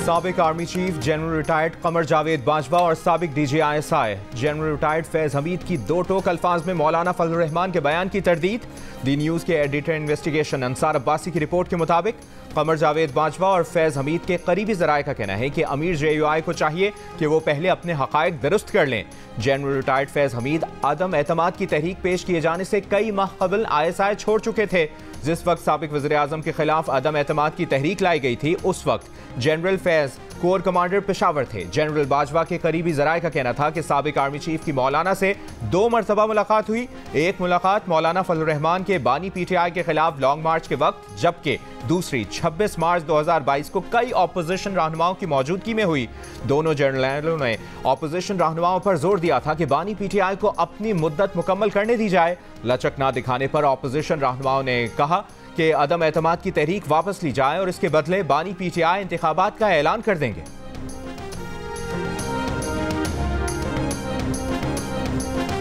साबिक army chief general retired Qamar Javed Bajwa और साबिक DGISI general retired Faiz Hamid की दो टोक अल्फाज में मौलाना फजल रहमान के बयान की तरदीद। दी न्यूज़ के एडिटर इन्वेस्टिगेशन अंसार अब्बासी की रिपोर्ट के मुताबिक कमर जावेद बाजवा और फैज हमीद के करीबी ज़राए का कहना है कि अमीर JUI को चाहिए कि वो पहले अपने हक़ाइक़ दुरुस्त कर लें। जनरल रिटायर्ड फैज हमीद आदम एतमाद की तहरीक पेश किए जाने से कई माह कबल ISI छोड़ चुके थे। जिस वक्त साबिक वज़ीर आज़म के खिलाफ अदम एतमाद की तहरीक लाई गई थी उस वक्त general Faiz core commander Peshawar थे। जनरल बाजवा के करीबी ज़राए का कहना था कि साबिक आर्मी चीफ की मौलाना से 2 मरतबा मुलाकात हुई। एक मुलाकात मौलाना फजल रहमान के बानी PTI के खिलाफ लॉन्ग मार्च के वक्त, जबकि दूसरी 26 मार्च 2022 को कई ऑपोजिशन रहनुमाओं की मौजूदगी में हुई। दोनों जनरलों ने ऑपोजिशन रहनुमाओं पर जोर दिया था कि बानी PTI को अपनी मुद्दत मुकम्मल करने दी जाए। लचक ना दिखाने पर ऑपोजिशन रहनुमाओं ने कहा कि अदम एतमाद की तहरीक वापस ली जाए और इसके बदले बानी PTI इंतखाबात का ऐलान कर देंगे।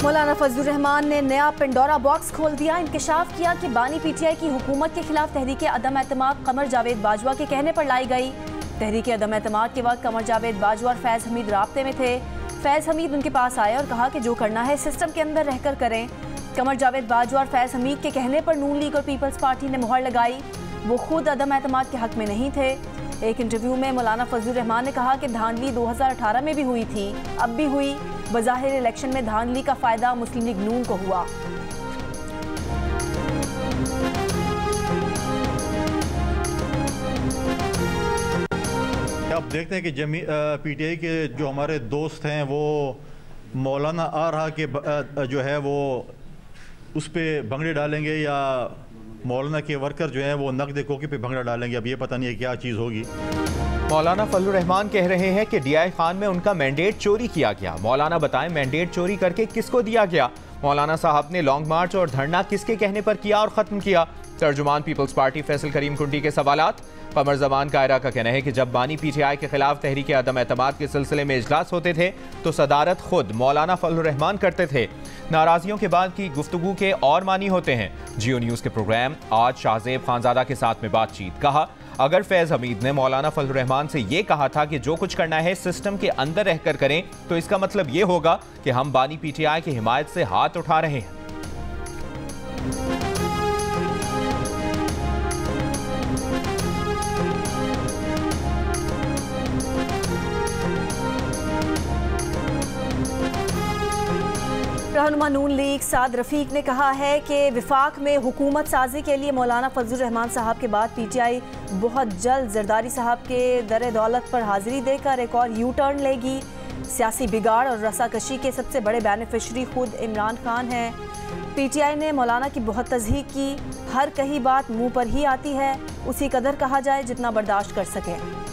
मौलाना फजल रहमान ने नया पेंडोरा बॉक्स खोल दिया। इंकशाफ किया कि बानी PTI की हुकूमत के खिलाफ तहरीक अदम एतमाद कमर जावेद बाजवा के कहने पर लाई गई। तहरीक अदम एतमाद के वक्त कमर जावेद बाजवा और फैज हमीद राब्ते में थे। फैज हमीद उनके पास आए और कहा कि जो करना है सिस्टम के अंदर रहकर करें। कमर जावेद बाजवा और फैज हमीद के कहने पर नून लीग और पीपल्स पार्टी ने मुहर लगाई। वो खुद अदम एतमाद के हक में नहीं थे। एक इंटरव्यू में मौलाना फजल रहमान ने कहा कि धांधली 2018 में भी हुई थी, अब भी हुई। बज़ाहिर इलेक्शन में धांधली का फायदा मुस्लिम लीग नून को हुआ। अब देखते हैं कि PTI के जो हमारे दोस्त हैं वो मौलाना आ रहा के जो है वो उस पर भंगड़े डालेंगे या मौलाना के वर्कर जो हैं वो नकद कोकी पे भंगड़ा डालेंगे। अब ये पता नहीं है क्या चीज़ होगी। मौलाना फजल रहमान कह रहे हैं कि DI खान में उनका मैंडेट चोरी किया गया। मौलाना बताएं मैंडेट चोरी करके किसको दिया गया। मौलाना साहब ने लॉन्ग मार्च और धरना किसके कहने पर किया और ख़त्म किया। तर्जुमान पीपल्स पार्टी फैसल करीम कुंडी के सवालात। कमर जमान कायरा का कहना है कि जब बानी PTI के खिलाफ तहरीक अदम एतमाद के सिलसिले में इजलास होते थे तो सदारत खुद मौलाना फजल रहमान करते थे। नाराजियों के बाद की गुफ्तगू के और मानी होते हैं। जियो न्यूज़ के प्रोग्राम आज शाहजेब खानजादा के साथ में बातचीत। कहा अगर फैज हमीद ने मौलाना फजल रहमान से ये कहा था कि जो कुछ करना है सिस्टम के अंदर रहकर करें तो इसका मतलब ये होगा कि हम बानी PTI की हिमायत से हाथ उठा रहे हैं। रहनुमा नून लीग साद रफीक ने कहा है कि विफाक में हुकूमत साजी के लिए मौलाना फजल रहमान साहब के बाद PTI बहुत जल्द जरदारी साहब के दर दौलत पर हाजिरी देकर एक और यू टर्न लेगी। सियासी बिगाड़ और रसाकशी के सबसे बड़े बेनिफिशरी खुद इमरान खान हैं। PTI ने मौलाना की बहुत तज़हीक की। हर कही बात मुंह पर ही आती है, उसी कदर कहा जाए जितना बर्दाश्त कर सके।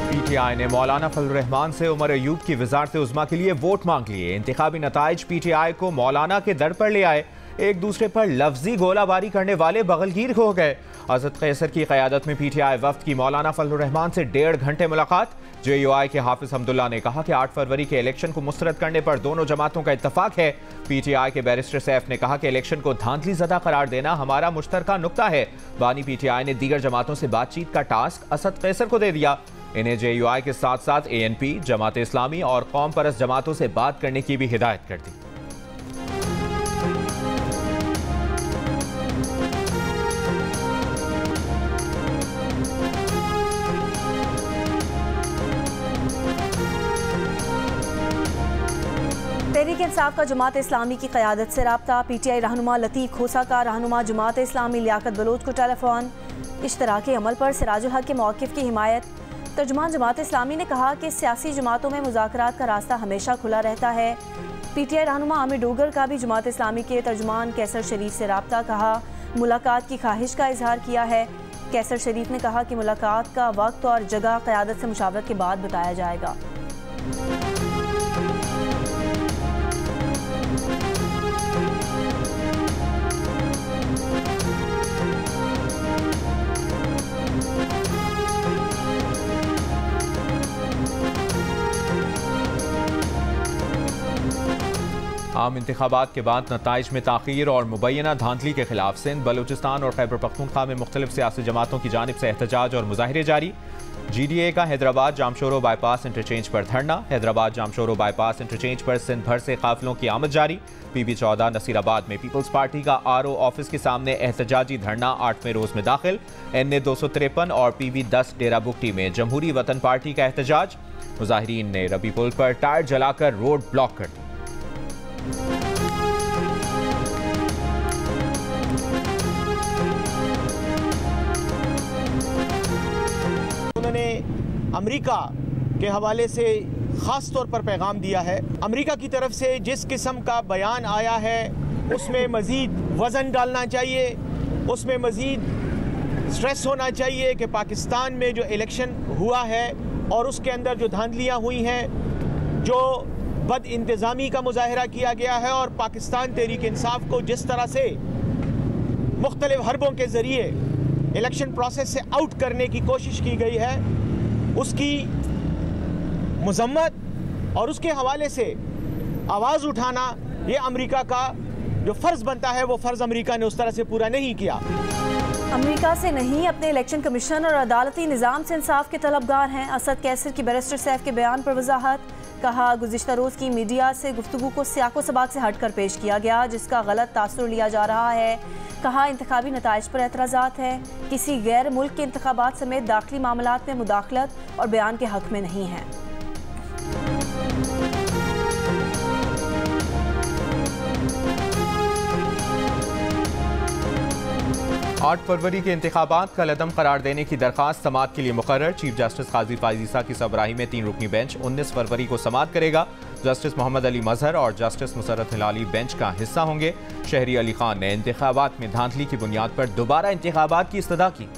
PTI ने मौलाना फजल रहमान से उमर अयूब की वज़ारत उज़्मा के लिए वोट मांग लिए। इंतखाबी नताइज PTI को मौलाना के दर पर ले आए। एक दूसरे पर लफ्जी गोलाबारी करने वाले बगलगीर हो गए। असद कैसर की क़यादत में PTI वफ्द की मौलाना फजल रहमान से 1.5 घंटे मुलाकात। JUI के हाफिज हमदुल्ला ने कहा कि 8 फरवरी के इलेक्शन को मुस्तरद करने पर दोनों जमातों का इत्तफाक है। PTI के बैरिस्टर सैफ ने कहा कि इलेक्शन को धांधली ज़दा करार देना हमारा मुश्तरका नुक्ता है। बानी PTI ने दीगर जमातों से बातचीत का टास्क असद कैसर को दे दिया। इन्हें JUI के साथ साथ ANP, जमात इस्लामी और कौम परस्त जमातों से बात करने की भी हिदायत कर दी। तहरीक इंसाफ का जमात इस्लामी की क़यादत से राब्ता। PTI रहनुमा लतीफ़ खोसा का रहनुमा जमात इस्लामी लियाकत बलोच को टेलीफोन। इश्तराकी अमल पर सिराजुल हक के मौक़िफ़ की हिमायत। तर्जुमान जमात इस्लामी ने कहा कि सियासी जमातों में मुज़ाकरात का रास्ता हमेशा खुला रहता है। PTI रहनुमा आमिर डोगर का भी जमात इस्लामी के तर्जुमान कैसर शरीफ से राब्ता। कहा मुलाकात की ख्वाहिश का इजहार किया है। कैसर शरीफ ने कहा कि मुलाकात का वक्त और जगह क़यादत से मुशावरत के बाद बताया जाएगा। आम इंतखाबात के बाद नताइज में ताख़ीर और मुबैना धांधली के खिलाफ सिंध, बलूचिस्तान और खैबर पख्तूनख्वा में मुख्तलिफ सियासी जमातों की जानिब से एहतजाज और मुजाहिरे जारी। GDA का हैदराबाद जामशोरो बाईपास इंटरचेंज पर धरना। हैदराबाद जामशोरो बाईपास इंटरचेंज पर सिंध भर से काफिलों की आमद जारी। PB14 नसीराबाद में पीपल्स पार्टी का RO ऑफिस के सामने एहतजाजी धरना 8वें रोज में दाखिल। NA 253 और PB10 डेरा बुगटी में जमहूरी वतन पार्टी का एहतजाज। मुजाहिरीन ने रबी पुल पर टायर जलाकर रोड ब्लॉक कर दी। उन्होंने अमेरिका के हवाले से ख़ास तौर पर पैगाम दिया है। अमेरिका की तरफ से जिस किस्म का बयान आया है उसमें मज़ीद वज़न डालना चाहिए, उसमें मज़ीद स्ट्रेस होना चाहिए कि पाकिस्तान में जो इलेक्शन हुआ है और उसके अंदर जो धांधलियाँ हुई हैं, जो बद इंतज़ामी का मुजाहरा किया गया है और पाकिस्तान तहरीक इंसाफ को जिस तरह से मुख्तलिफ हरबों के ज़रिए इलेक्शन प्रोसेस से आउट करने की कोशिश की गई है, उसकी मजम्मत और उसके हवाले से आवाज़ उठाना, ये अमेरिका का जो फ़र्ज़ बनता है वो फ़र्ज़ अमेरिका ने उस तरह से पूरा नहीं किया। अमेरिका से नहीं, अपने इलेक्शन कमीशन और अदालती निज़ाम से इंसाफ के तलबगार हैं। असद कैसर की बैरिस्टर सैफ के बयान पर वजाहत। कहा, गुज़िश्ता रोज़ की मीडिया से गुफ्तगू को सियाको सबाक से हट कर पेश किया गया, जिसका गलत तासुर लिया जा रहा है। कहा, इंतखाबी नताइज पर एतराज़ात हैं, किसी गैर मुल्क के इंतखाबात समेत दाखिली मामलात में मुदाखलत और बयान के हक में नहीं है। 8 फरवरी के इंतखाबात कल अदम करार देने की दरखास्त समाअत के लिए मुकर्रर। चीफ जस्टिस काजी फाइज ईसा की सरबराही में 3 रुकनी बेंच 19 फरवरी को समाअत करेगा। जस्टिस मोहम्मद अली मजहर और जस्टिस मुसर्रत हिलाली बेंच का हिस्सा होंगे। शहरी अली खान ने इंतखाबात में धांधली की बुनियाद पर दोबारा इंतखाबात की इस्तदा की।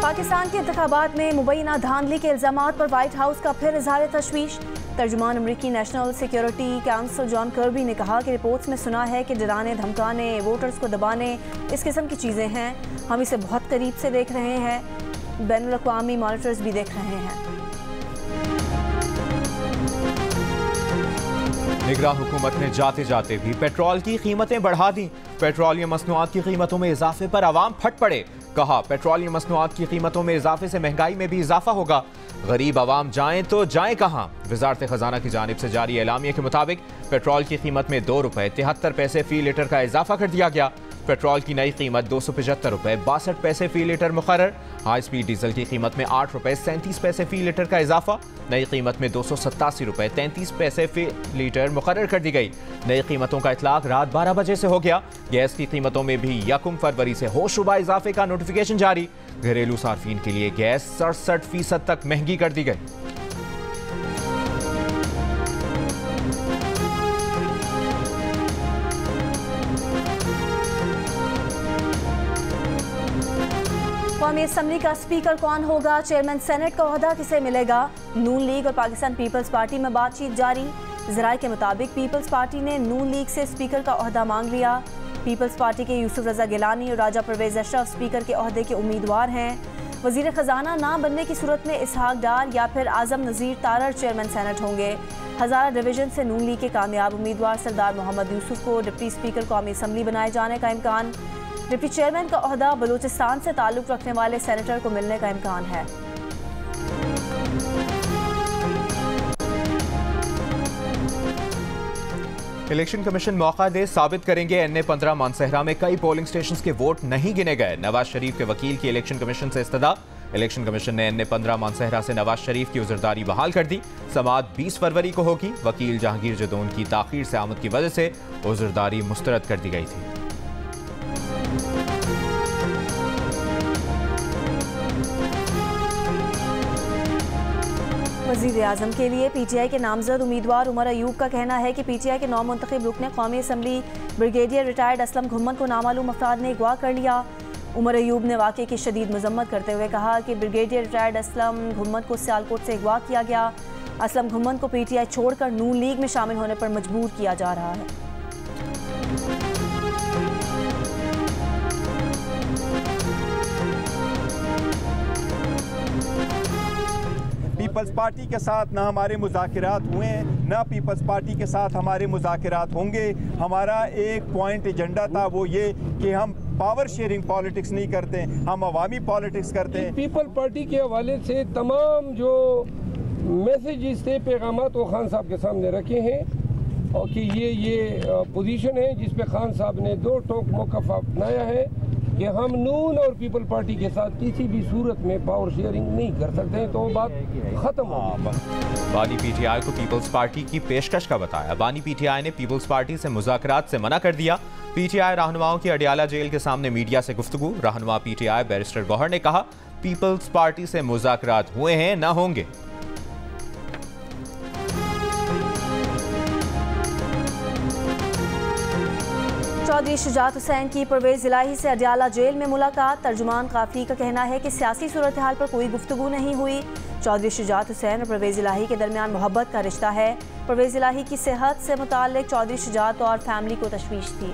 पाकिस्तान के इंतखाबात में मुबैना धांधली के इल्जामात पर व्हाइट हाउस का फिर इजहार तशवीश। तर्जुमान अमरीकी national security council John Kirby ने कहा कि रिपोर्ट्स में सुना है कि डराने, धमकाने, वोटर्स को दबाने, इस किस्म की चीज़ें हैं। हम इसे बहुत करीब से देख रहे हैं, बैनुल अक़वामी मॉनिटर्स भी देख रहे हैं। निगरान हुकूमत ने जाते जाते भी पेट्रोल की कीमतें बढ़ा दी। पेट्रोलियम मसनूआत की कीमतों में इजाफे पर आवाम फट पड़े। कहा, पेट्रोलियम मसनूआत की कीमतों में इजाफे से महंगाई में भी इजाफा होगा। गरीब आवाम जाएं तो जाएं कहां। वजारत खजाना की जानिब से जारी एलामिया के मुताबिक पेट्रोल की कीमत में 2 रुपये 73 पैसे फी लीटर का इजाफा कर दिया गया। पेट्रोल की नई कीमत 275 रुपये 62 पैसे फी लीटर मुकर्रर। हाई स्पीड डीजल की कीमत में 8 रुपये 37 पैसे फी लीटर का इजाफा। नई कीमत में 287 रुपये 33 पैसे फी लीटर मुकर्रर कर दी गई। नई कीमतों का इतलाक रात 12 बजे से हो गया। गैस की कीमतों में भी 1 फरवरी से होशरुबा इजाफे का नोटिफिकेशन जारी। घरेलू सार्फिन के लिए गैस 67% तक महंगी कर दी गई। कौमी असम्बली का स्पीकर कौन होगा, चेयरमैन सेनेट का ओहदा किसे मिलेगा। नून लीग और पाकिस्तान पीपल्स पार्टी में बातचीत जारी। ज़राए के मुताबिक पीपल्स पार्टी ने नून लीग से स्पीकर का ओहदा मांग लिया। पीपल्स पार्टी के यूसुफ रजा गिलानी और राजा परवेज अशरफ स्पीकर के ओहदे के उम्मीदवार हैं। वजीर खजाना ना बनने की सूरत में इसहाक डार या फिर आजम नज़ीर तारड़ चेयरमैन सेनेट होंगे। हज़ारा डिवीजन से नून लीग के कामयाब उम्मीदवार सरदार मोहम्मद यूसुफ को डिप्टी स्पीकर कौमी असम्बली बनाए जाने का इम्कान। डिप्टी चेयरमैन का ओहदा बलूचिस्तान से ताल्लुक़ रखने वाले सेनेटर को मिलने का इम्कान है। इलेक्शन कमीशन मौका दे, साबित करेंगे NA 15 मानसहरा में कई पोलिंग स्टेशंस के वोट नहीं गिने गए। नवाज शरीफ के वकील की इलेक्शन कमीशन से इस्तदा। इलेक्शन कमीशन ने NA 15 मानसहरा से नवाज शरीफ की उज़रदारी बहाल कर दी। समाअत 20 फरवरी को होगी। वकील जहांगीर जदौन की ताखीर से आमद की वजह से उज़रदारी मुस्तरद कर दी गई थी। वज़ीर आज़म के लिए PTI के नामजद उम्मीदवार उमर अयूब का कहना है कि PTI के नौ मुंतखब रुकने कौमी assembly brigadier retired Aslam Ghumman को नामालूम अफराद ने अगवा कर लिया। उमर अयूब ने वाक़े की शदीद मजम्मत करते हुए कहा कि ब्रिगेडियर रिटायर्ड असलम घुम्मन को सियालकोट से अगवा किया गया। असलम घुम्मन को PTI छोड़कर नून लीग में शामिल होने पर मजबूर किया जा रहा है। पीपल्स पार्टी के साथ ना हमारे मुज़ाकरात हुए हैं, ना पीपल्स पार्टी के साथ हमारे मुज़ाकरात होंगे। हमारा एक पॉइंट एजेंडा था, वो ये कि हम पावर शेयरिंग पॉलिटिक्स नहीं करते, हम अवामी पॉलिटिक्स करते हैं। पीपल पार्टी के हवाले से तमाम जो मैसेजेस थे, पैगामात वो खान साहब के सामने रखे हैं और कि ये पोजीशन है जिस पे खान साहब ने दो टोक मौक़िफ़ अपनाया है कि हम नून और पीपल पार्टी के साथ किसी भी सूरत में पावर शेयरिंग नहीं कर सकते हैं, तो वो बात ख़त्म हो गई। बानी पीटीआई को पीपल्स पार्टी की पेशकश का बताया। बानी पीटीआई ने पीपल्स पार्टी से मुज़ाकरात से मना कर दिया। पीटीआई रहनुमाओं की अडियाला जेल के सामने मीडिया से गुफ्तगू। रहनुमा पीटीआई बैरिस्टर गौहर ने कहा, पीपल्स पार्टी से मुज़ाकरात हुए हैं, न होंगे। चौधरी शुजात हुसैन की परवेज़ इलाही से अडियाला जेल में मुलाकात। तर्जुमान काफी का कहना है कि सियासी सूरत हाल पर कोई गुफ्तगू नहीं हुई। चौधरी शुजात हुसैन और परवेज़ इलाही के दरमियान मोहब्बत का रिश्ता है। परवेज़ इलाही की सेहत से मुताल्लिक चौधरी शुजात और फैमिली को तशवीश थी।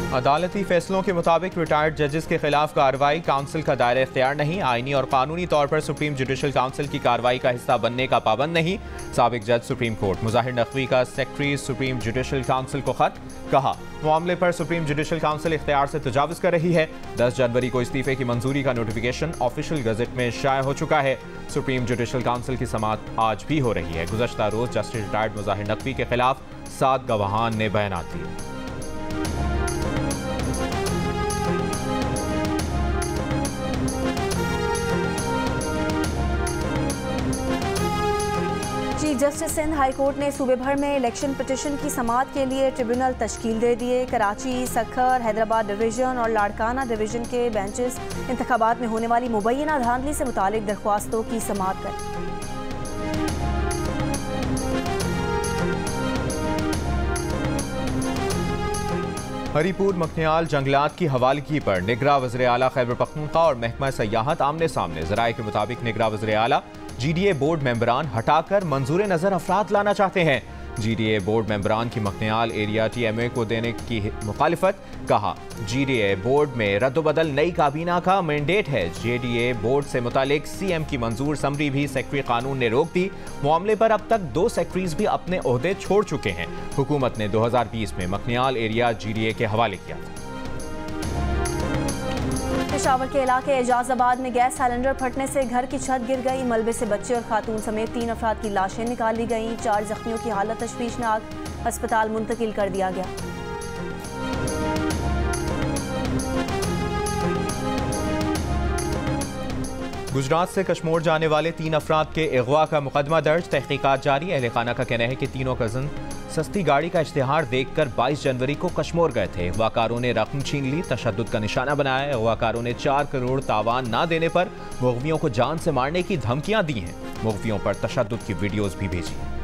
अदालती फैसलों के मुताबिक रिटायर्ड जजेस के खिलाफ कार्रवाई काउंसिल का दायरा इख्तियार नहीं। आईनी और कानूनी तौर पर सुप्रीम जुडिशल काउंसिल की कार्रवाई का हिस्सा बनने का पाबंद नहीं। साबिक जज सुप्रीम कोर्ट मुज़ाहिर नकवी का सेक्रेटरी सुप्रीम जुडिशल काउंसिल को खत। कहा, मामले पर सुप्रीम जुडिशल काउंसिल इख्तियार से तजावुज़ कर रही है। 10 जनवरी को इस्तीफे की मंजूरी का नोटिफिकेशन ऑफिशियल गजट में शाया हो चुका है। सुप्रीम जुडिशल काउंसिल की समाअत आज भी हो रही है। गुज़श्ता रोज जस्टिस रिटायर्ड मुज़ाहिर नकवी के खिलाफ 7 गवाहान ने बयानात दिए। Chief justice Sindh high court ने सूबे भर में इलेक्शन पिटीशन की समाअत के लिए ट्रिब्यूनल तश्कील दे दिए। कराची, सखर, हैदराबाद डिवीजन और लाड़काना डिवीजन के बेंचेस इंतखाबात में होने वाली मुबैना धांधली से मुतालिक दरख्वास्तों की समाअत करें। हरीपुर मखनियाल जंगलात की हवालगी पर निगरां वज़ीर आला खैबर पख्तूनख्वा और महकमा सयाहत आमने सामने। ज़राए के मुताबिक निगरां वज़ीर आला GDA बोर्ड मेंबरान हटाकर मंजूर नज़र अफराद लाना चाहते हैं। GDA बोर्ड मेंबरान की मखनियाल एरिया TMA को देने की मुखालिफत। कहा, GDA बोर्ड में रद्दबदल नई काबीना का मैंडेट है। JDA बोर्ड से मुतालिक CM की मंजूर समरी भी सेक्रेटरी कानून ने रोक दी। मामले पर अब तक 2 सेक्रेटरीज भी अपने ओहदे छोड़ चुके हैं। हुकूमत ने 2020 में मखनियाल एरिया GDA के हवाले किया था। पेशावर के इलाके एजाजाबाद में गैस सिलेंडर फटने से घर की छत गिर गई। मलबे से बच्चे और खातून समेत 3 अफराद की लाशें निकाली गईं। 4 जख्मियों की हालत तशवीशनाक, अस्पताल मुंतकिल कर दिया गया। गुजरात से कश्मीर जाने वाले 3 अफराद के अगवा का मुकदमा दर्ज। तहकीकात जारी। अहले खाना का कहना है कि तीनों कजन सस्ती गाड़ी का इश्तिहार देखकर 22 जनवरी को कश्मीर गए थे। अगवाकारों ने रकम छीन ली, तशद्दुद का निशाना बनाया। अगवाकारों ने 4 करोड़ तावान ना देने पर मुग़वियों को जान से मारने की धमकियां दी हैं। मुग़वियों पर तशद्दुद की वीडियोस भी भेजी हैं।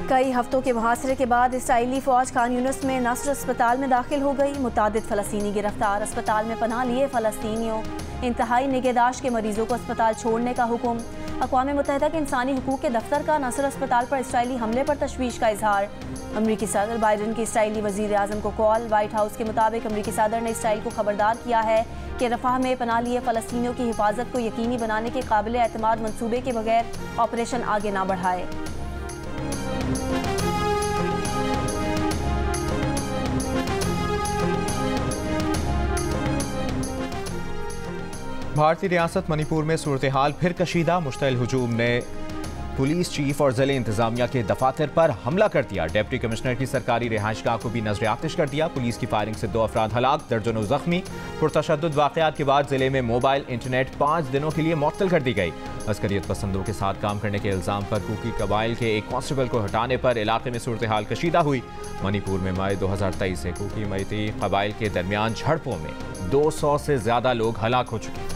कई हफ्तों के मुहासरे के बाद इसराइली फौज खान यूनिस में नस्र अस्पताल में दाखिल हो गई। मुतादिद फ़लस्तीनी गिरफ्तार। अस्पताल में पनाह लिए फ़लस्तीनियों। इंतहाई निगहदाश्त के मरीजों को अस्पताल छोड़ने का हुक्म। अक़वाम मुत्तहिदा के इंसानी हुकूक के दफ्तर का नस्र अस्पताल पर इसराइली हमले पर तशवीश का इजहार। अमरीकी सदर बाइडन की इसराइली वज़ीर आज़म को कॉल। वाइट हाउस के मुताबिक अमरीकी सदर ने इसराइल को खबरदार किया है कि रफ़ाह में पनाह लिए फ़लस्तीनियों की हिफाजत को यकीनी बनाने के काबिल एतमाद मनसूबे के बगैर ऑपरेशन आगे ना बढ़ाए। भारतीय रियासत मणिपुर में सूरत हाल फिर कशीदा। मुश्तइल हुजूम ने पुलिस चीफ और ज़िले इंतजामिया के दफातर पर हमला कर दिया। डिप्टी कमिश्नर की सरकारी रिहाइशगाह को भी नजर आतिश कर दिया। पुलिस की फायरिंग से 2 अफराद हलाक, दर्जनों जख्मी। पुरतशद्दुद वाक़यात के बाद जिले में मोबाइल इंटरनेट 5 दिनों के लिए मुअत्तल कर दी गई। अस्करियत पसंदों के साथ काम करने के इल्ज़ाम पर कुकी कबाइल के एक कांस्टेबल को हटाने पर इलाके में सूरत हाल कशीदा हुई। मणिपुर में मई 2023 से कुकी मैती कबाइल के दरमियान झड़पों में 200 से ज़्यादा लोग हलाक हो चुके हैं।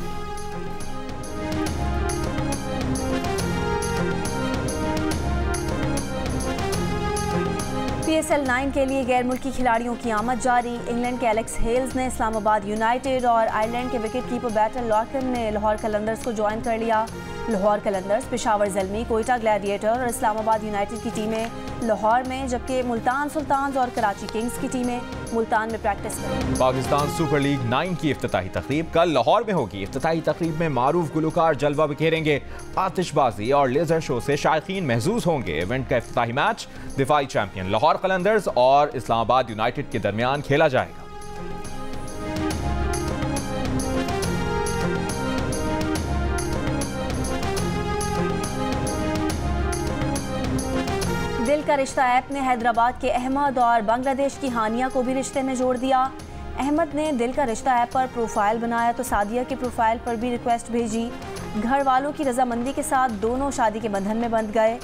PSL 9 के लिए गैर मुल्की खिलाड़ियों की आमद जारी। इंग्लैंड के एलेक्स हेल्स ने इस्लामाबाद यूनाइटेड और आयरलैंड के विकेट कीपर बैटल लॉर्कन ने लाहौर कलंदर्स को ज्वाइन कर लिया। लाहौर कलंदर्स, पेशावर ज़ल्मी, कोयटा ग्लैडिएटर और इस्लामाबाद यूनाइटेड की टीमें लाहौर में, जबकि मुल्तान सुल्तान्स और कराची किंग्स की टीमें मुल्तान में प्रैक्टिस करेंगी। पाकिस्तान सुपर लीग 9 की इफ्तिताही तकरीब कल लाहौर में होगी। इफ्तिताही तकरीब में मारूफ गुलकार जलवा बिखेरेंगे। आतिशबाजी और लेजर शो से शायकीन महजूज होंगे। इवेंट का इफ्तिताही मैच दिफाई चैंपियन लाहौर कलंदर्स और इस्लामाबाद यूनाइटेड के दरमियान खेला जाएगा। दिल का रिश्ता ऐप ने हैदराबाद के अहमद और बांग्लादेश की हानिया को भी रिश्ते में जोड़ दिया। अहमद ने दिल का रिश्ता ऐप पर प्रोफाइल बनाया तो सादिया के प्रोफाइल पर भी रिक्वेस्ट भेजी। घर वालों की रजामंदी के साथ दोनों शादी के बंधन में बंध गए।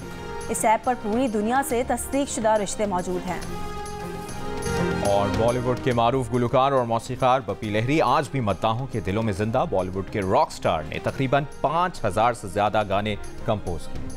इस ऐप पर पूरी दुनिया से तस्दीकशुदा रिश्ते मौजूद हैं। और बॉलीवुड के मारूफ गुलकार और मौसीकार बप्पी लहरी आज भी मद्दाहों के दिलों में जिंदा। बॉलीवुड के रॉक स्टार ने तकरीबन 5000 से ज्यादा गाने कंपोज किए।